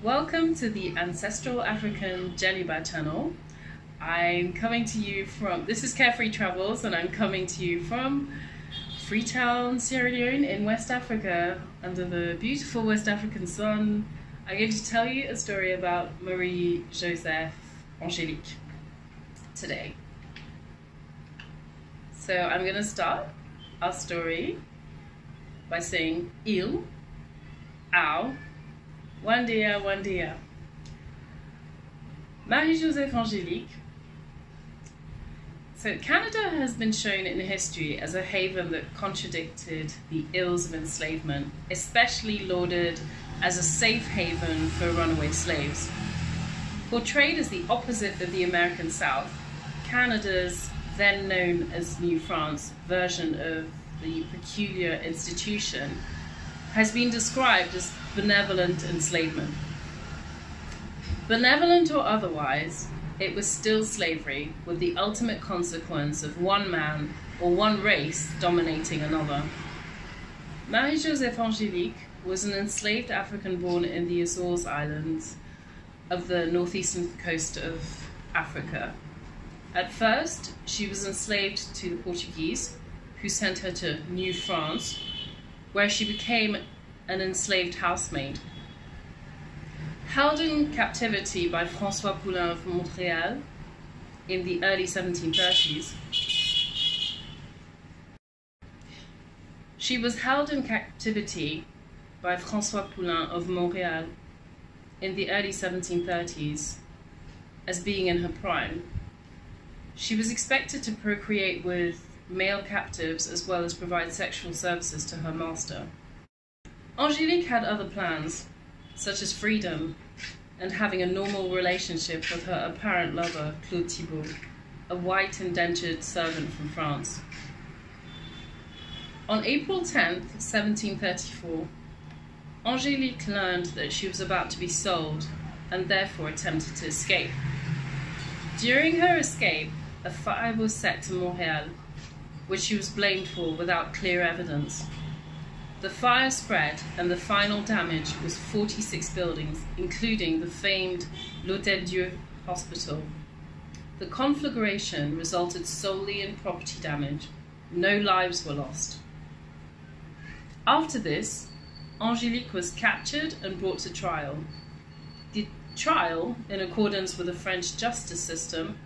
Welcome to the Ancestral African Jeluba channel. I'm coming to you from, this is Carefree Travels, and I'm coming to you from Freetown, Sierra Leone in West Africa, under the beautiful West African sun. I'm going to tell you a story about Marie-Joseph Angelique today. So I'm going to start our story by saying il, ow, one dia. Marie-Joseph Angelique. So Canada has been shown in history as a haven that contradicted the ills of enslavement, especially lauded as a safe haven for runaway slaves. Portrayed as the opposite of the American South, Canada's then known as New France version of the peculiar institution has been described as benevolent enslavement. Benevolent or otherwise, it was still slavery, with the ultimate consequence of one man or one race dominating another. Marie-Joseph Angelique was an enslaved African born in the Azores Islands of the northeastern coast of Africa. At first, she was enslaved to the Portuguese, who sent her to New France, where she became an enslaved housemaid. Held in captivity by François Poulain of Montreal in the early 1730s, she was held in captivity by François Poulain of Montreal in the early 1730s as being in her prime. She was expected to procreate with male captives as well as provide sexual services to her master. Angelique had other plans, such as freedom and having a normal relationship with her apparent lover, Claude Thibault, a white indentured servant from France. On April 10th, 1734, Angelique learned that she was about to be sold and therefore attempted to escape. During her escape, a fire was set to Montreal, which she was blamed for without clear evidence. The fire spread, and the final damage was 46 buildings, including the famed L'Hôtel Dieu Hospital. The conflagration resulted solely in property damage. No lives were lost. After this, Angelique was captured and brought to trial. The trial, in accordance with the French justice system,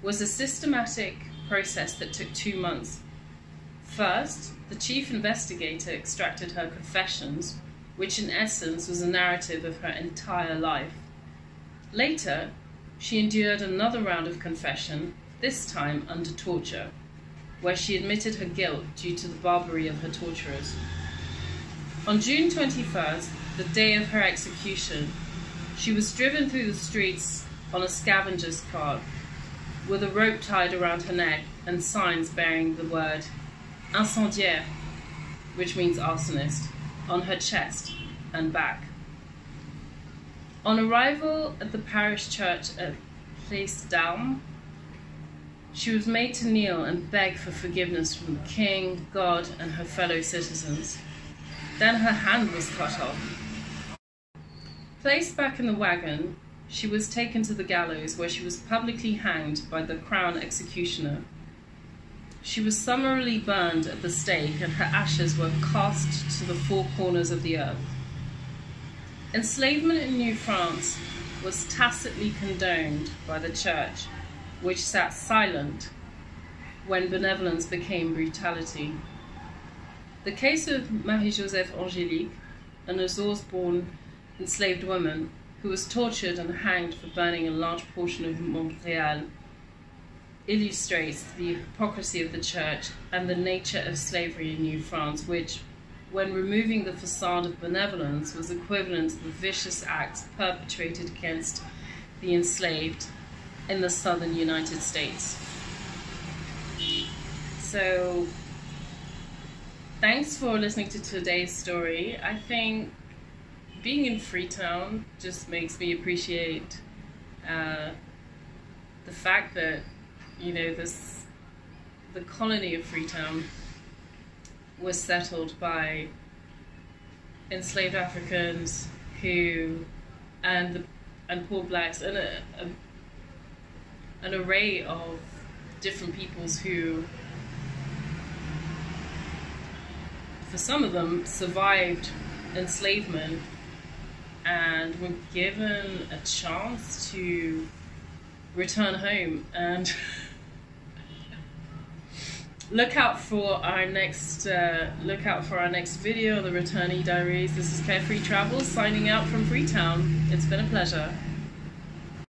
was a systematic process that took 2 months. First, the chief investigator extracted her confessions, which in essence was a narrative of her entire life. Later, she endured another round of confession, this time under torture, where she admitted her guilt due to the barbarity of her torturers. On June 21st, the day of her execution, she was driven through the streets on a scavenger's cart, with a rope tied around her neck and signs bearing the word incendiaire, which means arsonist, on her chest and back. On arrival at the parish church at Place d'Armes, she was made to kneel and beg for forgiveness from the king, God, and her fellow citizens. Then her hand was cut off. Placed back in the wagon, she was taken to the gallows, where she was publicly hanged by the crown executioner. She was summarily burned at the stake, and her ashes were cast to the four corners of the earth. Enslavement in New France was tacitly condoned by the church, which sat silent when benevolence became brutality. The case of Marie-Joseph Angelique, an Azores-born enslaved woman who was tortured and hanged for burning a large portion of Montreal, illustrates the hypocrisy of the church and the nature of slavery in New France, which, when removing the facade of benevolence, was equivalent to the vicious acts perpetrated against the enslaved in the southern United States. So, thanks for listening to today's story. I think being in Freetown just makes me appreciate the fact that, you know, the colony of Freetown was settled by enslaved Africans who and poor blacks, and an array of different peoples who, for some of them, survived enslavement and were given a chance to return home. And look out for our next video, the Returnee Diaries. This is Carefree Travels signing out from Freetown. It's been a pleasure.